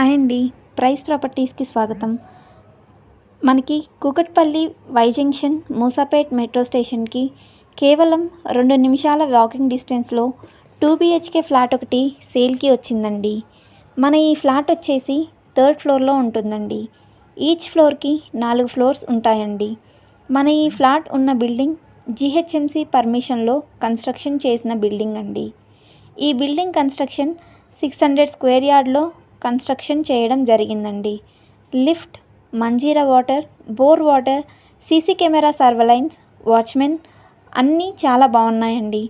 Hi అండి. Price ప్రాపర్టీస్కి స్వాగతం. మనకి Kukatpally Y junction Moosapet metro స్టేషన్కి కేవలం 2 నిమిషాల వాకింగ్ డిస్టెన్స్లో 2 BHK ఫ్లాట్ ఒకటి సేల్కి వచ్చిందండి. మన ఈ ఫ్లాట్ వచ్చేసి 3rd ఫ్లోర్లో ఉంటుందండి. ఈచ్ ఫ్లోర్కి 4 ఫ్లోర్స్ ఉంటాయండి. మన ఈ ఫ్లాట్ ఉన్న బిల్డింగ్ GHMC పర్మిషన్లో కన్స్ట్రక్షన్ చేసిన బిల్డింగ్ అండి. ఈ బిల్డింగ్ కన్స్ట్రక్షన్ 600 స్క్వేర్ యార్డ్లో కన్స్ట్రక్షన్ చేయడం జరిగిందండి. Lift, Manjira water, bore water, CC camera surveillance, watchman అన్నీ చాలా బాగున్నాయండి.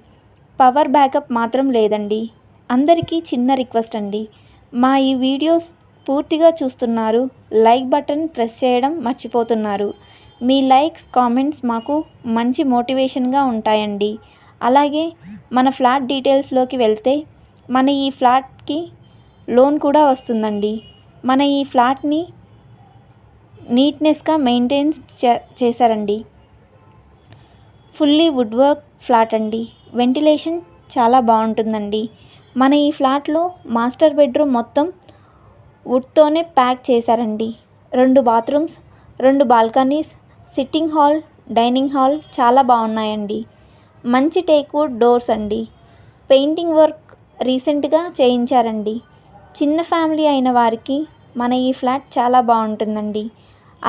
పవర్ బ్యాకప్ మాత్రం లేదండి. అందరికీ చిన్న రిక్వెస్ట్ అండి, మా ఈ వీడియోస్ పూర్తిగా చూస్తున్నారు, లైక్ బటన్ ప్రెస్ చేయడం మర్చిపోతున్నారు. మీ లైక్స్, కామెంట్స్ మాకు మంచి మోటివేషన్గా ఉంటాయండి. అలాగే మన ఫ్లాట్ డీటెయిల్స్లోకి వెళ్తే మన ఈ ఫ్లాట్కి లోన్ కూడా వస్తుందండి. మన ఈ ఫ్లాట్ని నీట్నెస్గా మెయింటైన్ చేశారండి. ఫుల్లీ వుడ్ వర్క్ ఫ్లాట్ అండి. వెంటిలేషన్ చాలా బాగుంటుందండి. మన ఈ ఫ్లాట్లో మాస్టర్ బెడ్రూమ్ మొత్తం వుడ్తోనే ప్యాక్ చేశారండి. 2 bathrooms, 2 balconies, sitting hall, dining hall చాలా బాగున్నాయండి. మంచి టేక్వుడ్ డోర్స్ అండి. పెయింటింగ్ వర్క్ రీసెంట్గా చేయించారండి. చిన్న ఫ్యామిలీ అయిన వారికి మన ఈ ఫ్లాట్ చాలా బాగుంటుందండి.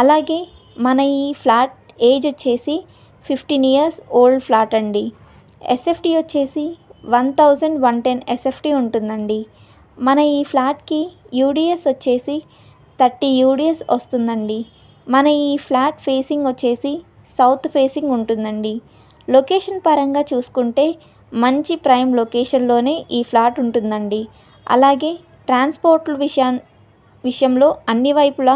అలాగే మన ఈ ఫ్లాట్ ఏజ్ వచ్చేసి 15 ఇయర్స్ ఓల్డ్ ఫ్లాట్ అండి. SFT వచ్చేసి 1110 SFT ఉంటుందండి. మన ఈ ఫ్లాట్కి UDS వచ్చేసి 30 UDS వస్తుందండి. మన ఈ ఫ్లాట్ ఫేసింగ్ వచ్చేసి సౌత్ ఫేసింగ్ ఉంటుందండి. లొకేషన్ పరంగా చూసుకుంటే మంచి ప్రైమ్ లొకేషన్లోనే ఈ ఫ్లాట్ ఉంటుందండి. అలాగే ట్రాన్స్పోర్ట్ల విషయంలో అన్ని వైపులా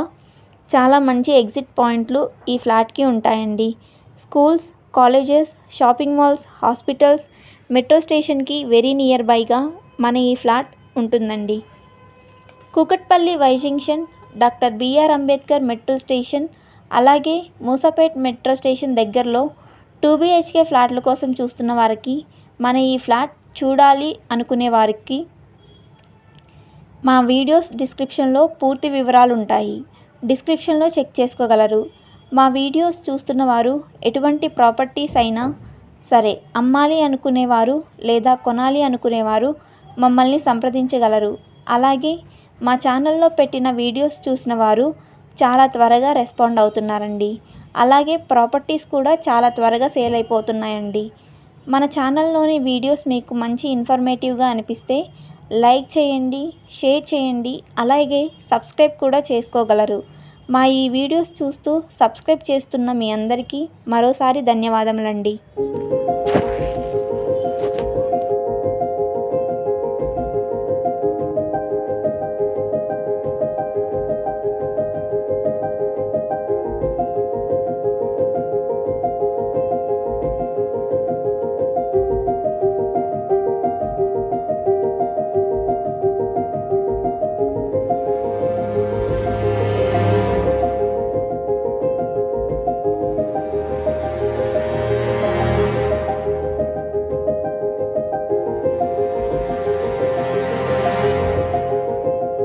చాలా మంచి ఎగ్జిట్ పాయింట్లు ఈ ఫ్లాట్కి ఉంటాయండి. Schools, colleges, shopping malls, hospitals, metro స్టేషన్కి వెరీ నియర్ బైగా మన ఈ ఫ్లాట్ ఉంటుందండి. Kukatpally Y junction, doctor BR Ambedkar metro station, అలాగే మూసాపేట్ మెట్రో స్టేషన్ దగ్గరలో 2 BHK ఫ్లాట్ల కోసం చూస్తున్న వారికి, మన ఈ ఫ్లాట్ చూడాలి అనుకునే వారికి మా వీడియోస్ డిస్క్రిప్షన్లో పూర్తి వివరాలు ఉంటాయి. డిస్క్రిప్షన్లో చెక్ చేసుకోగలరు. మా వీడియోస్ చూస్తున్న వారు ఎటువంటి ప్రాపర్టీస్ అయినా సరే అమ్మాలి అనుకునేవారు లేదా కొనాలి అనుకునేవారు మమ్మల్ని సంప్రదించగలరు. అలాగే మా ఛానల్లో పెట్టిన వీడియోస్ చూసిన వారు చాలా త్వరగా రెస్పాండ్ అవుతున్నారండి. అలాగే ప్రాపర్టీస్ కూడా చాలా త్వరగా సేల్ అయిపోతున్నాయండి. మన ఛానల్లోని వీడియోస్ మీకు మంచి ఇన్ఫర్మేటివ్గా అనిపిస్తే లైక్ చేయండి, షేర్ చేయండి, అలాగే సబ్స్క్రైబ్ కూడా చేసుకోగలరు. మా ఈ వీడియోస్ చూస్తూ సబ్స్క్రైబ్ చేస్తున్న మీ అందరికీ మరోసారి ధన్యవాదములండి.